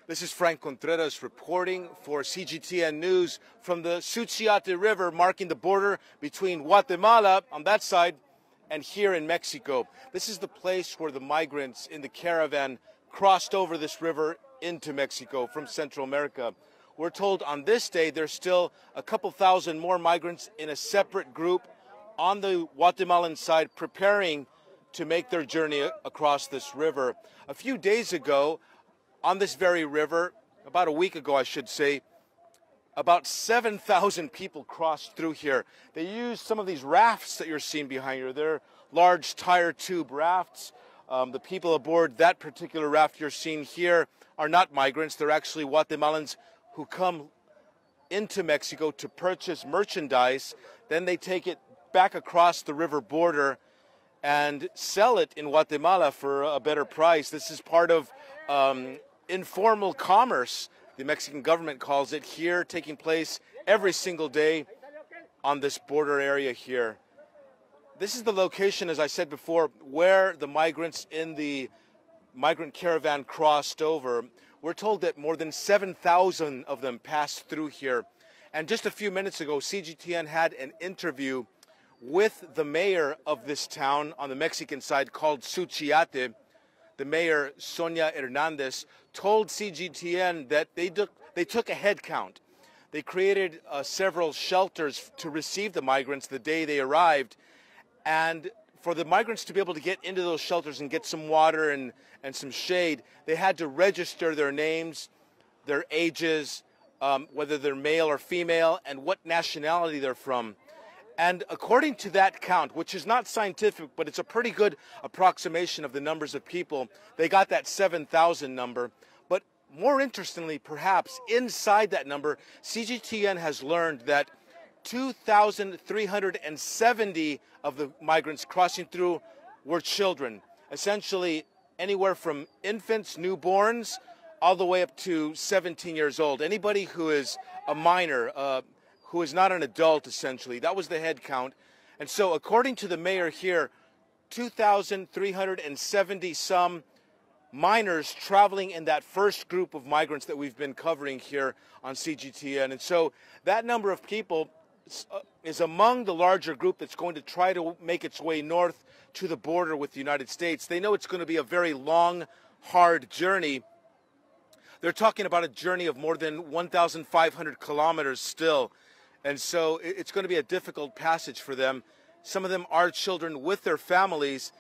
This is Frank Contreras reporting for CGTN News from the Suchiate River, marking the border between Guatemala on that side and here in Mexico. This is the place where the migrants in the caravan crossed over this river into Mexico from Central America. We're told on this day there's still a couple thousand more migrants in a separate group on the Guatemalan side preparing to make their journey across this river. A few days ago, on this very river, about a week ago I should say, about 7,000 people crossed through here. They used some of these rafts that you're seeing behind you. They're large tire tube rafts. The people aboard that particular raft you're seeing here are not migrants. They're actually Guatemalans who come into Mexico to purchase merchandise. Then they take it back across the river border and sell it in Guatemala for a better price. This is part of informal commerce, the Mexican government calls it, here taking place every single day on this border area here. This is the location, as I said before, where the migrants in the migrant caravan crossed over. We're told that more than 7,000 of them passed through here. And just a few minutes ago, CGTN had an interview with the mayor of this town on the Mexican side called Suchiate. The mayor, Sonia Hernandez, told CGTN that they took a head count. They created several shelters to receive the migrants the day they arrived. And for the migrants to be able to get into those shelters and get some water and some shade, they had to register their names, their ages, whether they're male or female, and what nationality they're from. And according to that count, which is not scientific, but it's a pretty good approximation of the numbers of people, they got that 7,000 number. But more interestingly, perhaps, inside that number, CGTN has learned that 2,370 of the migrants crossing through were children, essentially anywhere from infants, newborns, all the way up to 17 years old. Anybody who is a minor, who is not an adult, essentially. That was the head count. And so according to the mayor here, 2,370 some minors traveling in that first group of migrants that we've been covering here on CGTN. And so that number of people is among the larger group that's going to try to make its way north to the border with the United States. They know it's going to be a very long, hard journey. They're talking about a journey of more than 1,500 kilometers still. And so it's going to be a difficult passage for them. Some of them are children with their families,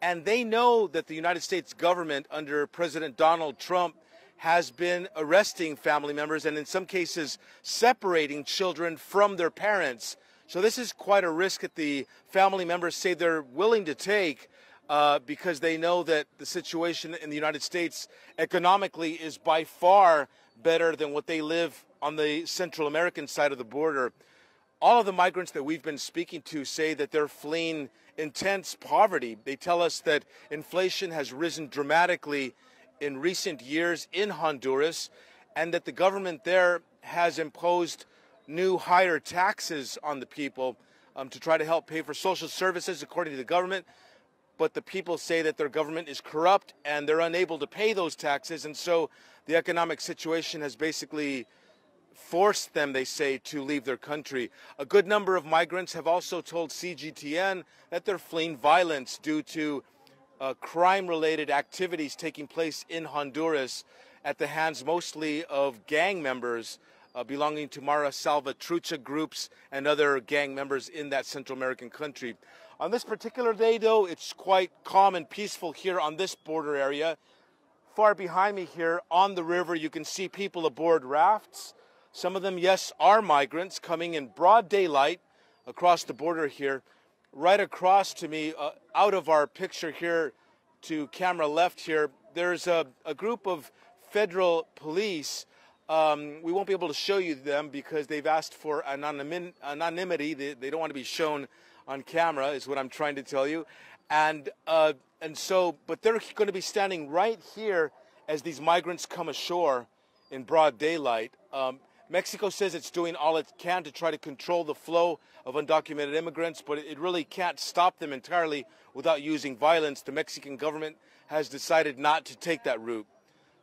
and they know that the United States government under President Donald Trump has been arresting family members and in some cases separating children from their parents. So this is quite a risk that the family members say they're willing to take because they know that the situation in the United States economically is by far better than what they live on the Central American side of the border. All of the migrants that we've been speaking to say that they're fleeing intense poverty. They tell us that inflation has risen dramatically in recent years in Honduras, and that the government there has imposed new higher taxes on the people to try to help pay for social services, according to the government. But the people say that their government is corrupt and they're unable to pay those taxes, and so the economic situation has basically forced them, they say, to leave their country. A good number of migrants have also told CGTN that they're fleeing violence due to crime-related activities taking place in Honduras at the hands mostly of gang members belonging to Mara Salvatrucha groups and other gang members in that Central American country. On this particular day, though, it's quite calm and peaceful here on this border area. Far behind me here on the river, you can see people aboard rafts. Some of them, yes, are migrants coming in broad daylight across the border here. Right across to me, out of our picture here to camera left here, there's a group of federal police. We won't be able to show you them because they've asked for anonymity. They don't want to be shown on camera, is what I'm trying to tell you. But they're going to be standing right here as these migrants come ashore in broad daylight. Mexico says it's doing all it can to try to control the flow of undocumented immigrants, but it really can't stop them entirely without using violence. The Mexican government has decided not to take that route.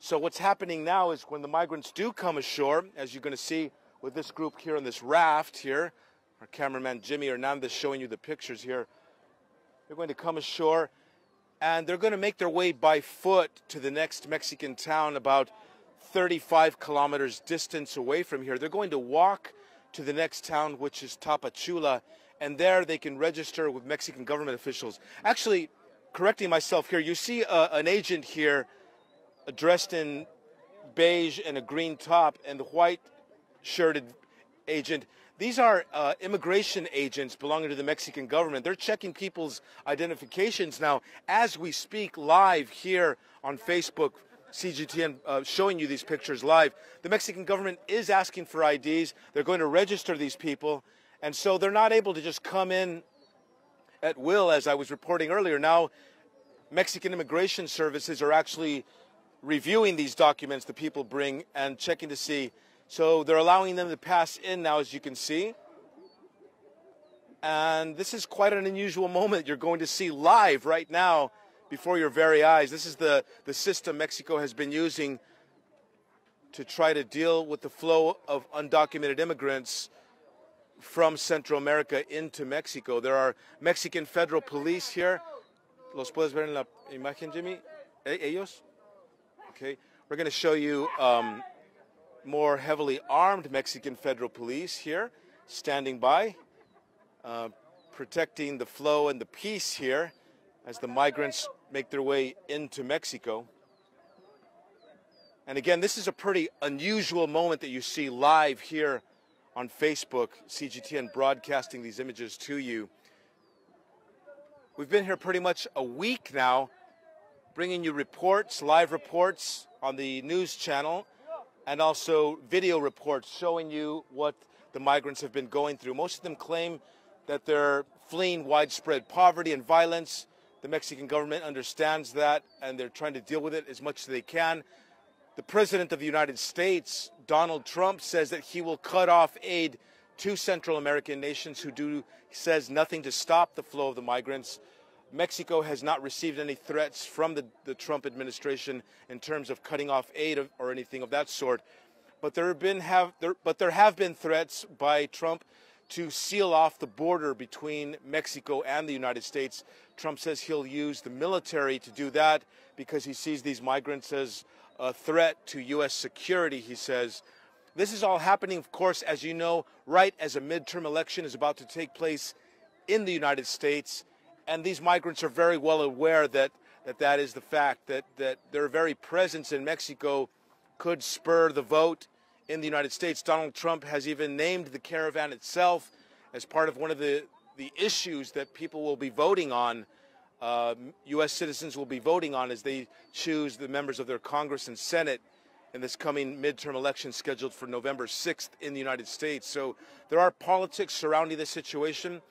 So what's happening now is when the migrants do come ashore, as you're going to see with this group here on this raft here, our cameraman Jimmy Hernandez showing you the pictures here, they're going to come ashore and they're going to make their way by foot to the next Mexican town about 35 kilometers distance away from here. They're going to walk to the next town, which is Tapachula, and there they can register with Mexican government officials. Actually, correcting myself here, you see an agent here dressed in beige and a green top, and the white shirted agent. These are immigration agents belonging to the Mexican government. They're checking people's identifications now as we speak live here on Facebook. CGTN showing you these pictures live. The Mexican government is asking for IDs. They're going to register these people, and so they're not able to just come in at will, as I was reporting earlier. Now Mexican immigration services are actually reviewing these documents the people bring and checking to see. So they're allowing them to pass in now, as you can see. And this is quite an unusual moment you're going to see live right now before your very eyes. This is the system Mexico has been using to try to deal with the flow of undocumented immigrants from Central America into Mexico. There are Mexican federal police here. ¿Los puedes ver en la imagen, Jimmy? Ellos? Okay. We're going to show you more heavily armed Mexican federal police here, standing by, protecting the flow and the peace here as the migrants make their way into Mexico. And again, this is a pretty unusual moment that you see live here on Facebook, CGTN broadcasting these images to you. We've been here pretty much a week now, bringing you reports, live reports on the news channel, and also video reports showing you what the migrants have been going through. Most of them claim that they're fleeing widespread poverty and violence. The Mexican government understands that, and they're trying to deal with it as much as they can. The President of the United States, Donald Trump, says that he will cut off aid to Central American nations who says nothing to stop the flow of the migrants. Mexico has not received any threats from the Trump administration in terms of cutting off aid or anything of that sort. But there have been threats by Trump to seal off the border between Mexico and the United States. Trump says he'll use the military to do that because he sees these migrants as a threat to U.S. security, he says. This is all happening, of course, as you know, right as a midterm election is about to take place in the United States. And these migrants are very well aware that is the fact, that their very presence in Mexico could spur the vote in the United States. Donald Trump has even named the Caravan itself as part of one of the issues that people will be voting on, U.S. citizens will be voting on as they choose the members of their Congress and Senate in this coming midterm election scheduled for November 6th in the United States. So there are politics surrounding this situation.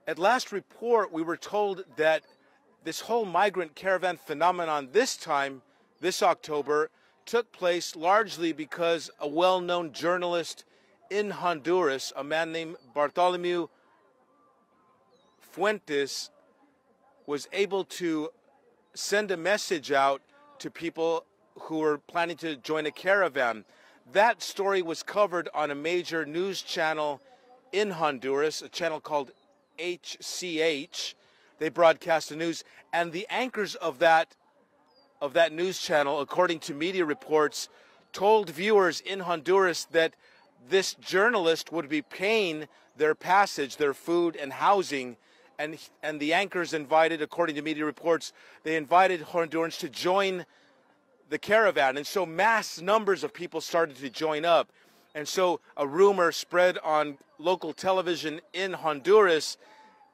At last report, we were told that this whole migrant caravan phenomenon this time, this October, took place largely because a well-known journalist in Honduras, a man named Bartholomew Fuentes, was able to send a message out to people who were planning to join a caravan. That story was covered on a major news channel in Honduras, a channel called HCH. They broadcast the news, and the anchors of that news channel, according to media reports, told viewers in Honduras that this journalist would be paying their passage, their food and housing, and the anchors invited, according to media reports, they invited Hondurans to join the caravan, and so mass numbers of people started to join up. And so a rumor spread on local television in Honduras,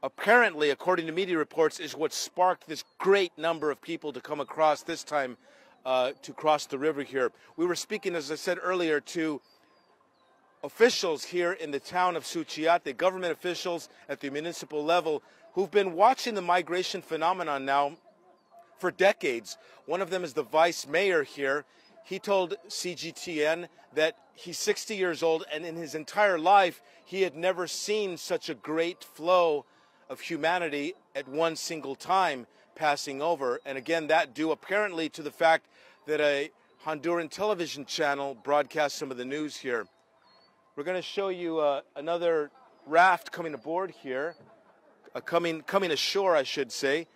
apparently, according to media reports, is what sparked this great number of people to come across this time to cross the river here. We were speaking, as I said earlier, to officials here in the town of Suchiate, government officials at the municipal level, who've been watching the migration phenomenon now for decades. One of them is the vice mayor here. He told CGTN that he's 60 years old, and in his entire life, he had never seen such a great flow of humanity at one single time passing over. And again, that due apparently to the fact that a Honduran television channel broadcasts some of the news here. We're going to show you another raft coming aboard here, coming ashore, I should say.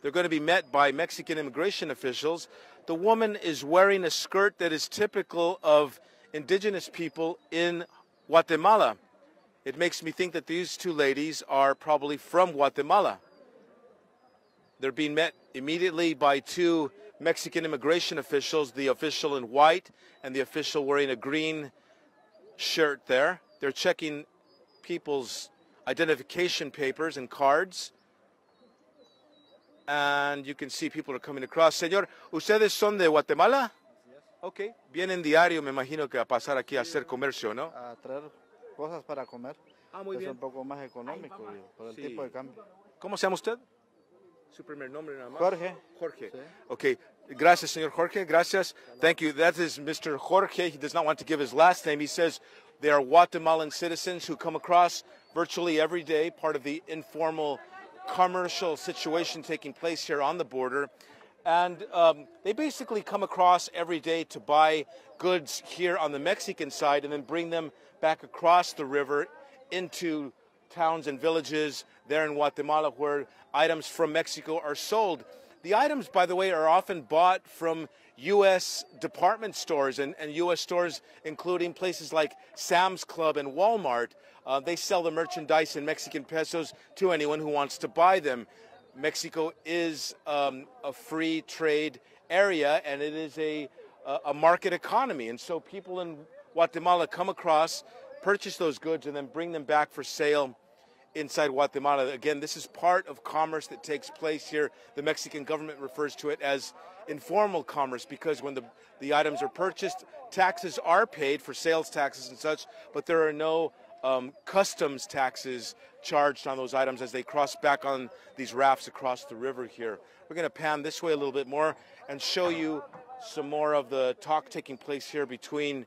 They're going to be met by Mexican immigration officials. The woman is wearing a skirt that is typical of indigenous people in Guatemala. It makes me think that these two ladies are probably from Guatemala. They're being met immediately by two Mexican immigration officials, the official in white and the official wearing a green shirt there. They're checking people's identification papers and cards. And you can see people are coming across. Señor, ¿ustedes son de Guatemala? Yes. Ok. Vienen diario, me imagino que a pasar aquí a hacer comercio, ¿no? A traer cosas para comer. Ah, muy es bien. un poco más económico por el Sí. tipo de cambio. ¿Cómo se llama usted? Su primer nombre nada más. Jorge. Jorge. Sí. Okay. Gracias, señor Jorge. Gracias. Thank you. That is Mr. Jorge. He does not want to give his last name. He says they are Guatemalan citizens who come across virtually every day, part of the informal commercial situation taking place here on the border. And they basically come across every day to buy goods here on the Mexican side and then bring them back across the river into towns and villages there in Guatemala where items from Mexico are sold. The items, by the way, are often bought from U.S. department stores and U.S. stores, including places like Sam's Club and Walmart. They sell the merchandise in Mexican pesos to anyone who wants to buy them. Mexico is a free trade area, and it is a market economy. And so people in Guatemala come across, purchase those goods, and then bring them back for sale inside Guatemala. Again, this is part of commerce that takes place here. The Mexican government refers to it as informal commerce because when the items are purchased, taxes are paid for sales taxes and such, but there are no customs taxes charged on those items as they cross back on these rafts across the river here. We're going to pan this way a little bit more and show you some more of the talk taking place here between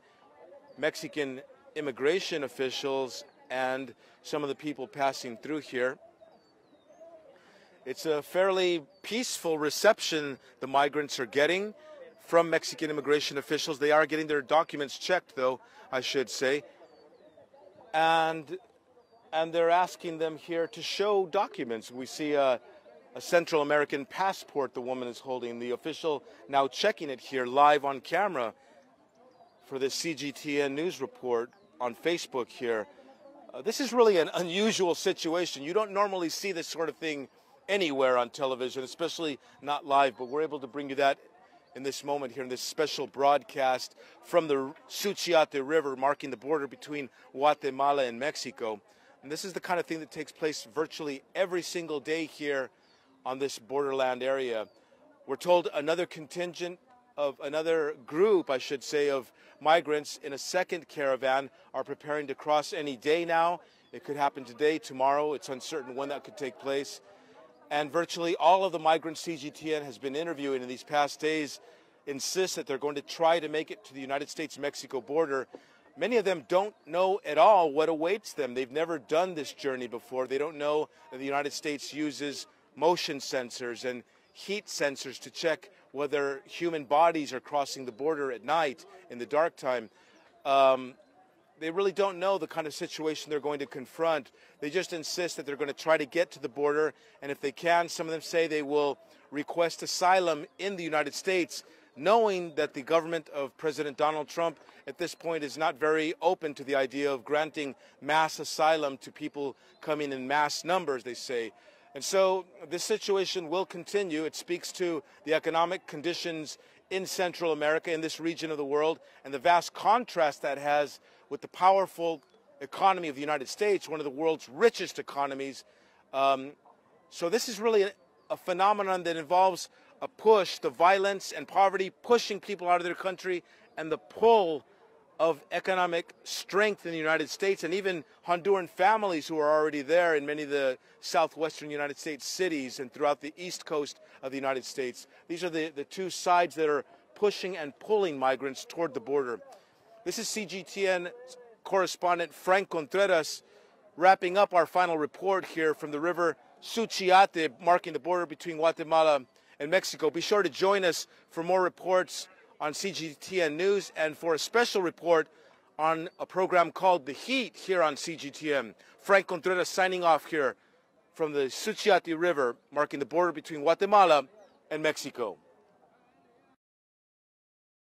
Mexican immigration officials and some of the people passing through here. It's a fairly peaceful reception the migrants are getting from Mexican immigration officials. They are getting their documents checked, though, I should say. And they're asking them here to show documents. We see a Central American passport the woman is holding. The official now checking it here live on camera for the CGTN news report on Facebook here. This is really an unusual situation. You don't normally see this sort of thing anywhere on television, especially not live, but we're able to bring you that in this moment here in this special broadcast from the Suchiate River, marking the border between Guatemala and Mexico. And this is the kind of thing that takes place virtually every single day here on this borderland area. We're told another contingent of another group, I should say, of migrants in a second caravan are preparing to cross any day now. It could happen today, tomorrow. It's uncertain when that could take place. And virtually all of the migrants CGTN has been interviewing in these past days insist that they're going to try to make it to the United States-Mexico border. Many of them don't know at all what awaits them. They've never done this journey before. They don't know that the United States uses motion sensors and heat sensors to check whether human bodies are crossing the border at night in the dark time. They really don't know the kind of situation they're going to confront. They just insist that they're going to try to get to the border, and if they can, some of them say they will request asylum in the United States, knowing that the government of President Donald Trump at this point is not very open to the idea of granting mass asylum to people coming in mass numbers, they say. And so this situation will continue. It speaks to the economic conditions in Central America, in this region of the world, and the vast contrast that has with the powerful economy of the United States, one of the world's richest economies. So this is really a phenomenon that involves a push, the violence and poverty, pushing people out of their country, and the pull of economic strength in the United States, and even Honduran families who are already there in many of the southwestern United States cities and throughout the east coast of the United States. These are the two sides that are pushing and pulling migrants toward the border. This is CGTN correspondent Frank Contreras wrapping up our final report here from the river Suchiate, marking the border between Guatemala and Mexico. Be sure to join us for more reports on CGTN News and for a special report on a program called The Heat here on CGTN. Frank Contreras signing off here from the Suchiate River, marking the border between Guatemala and Mexico.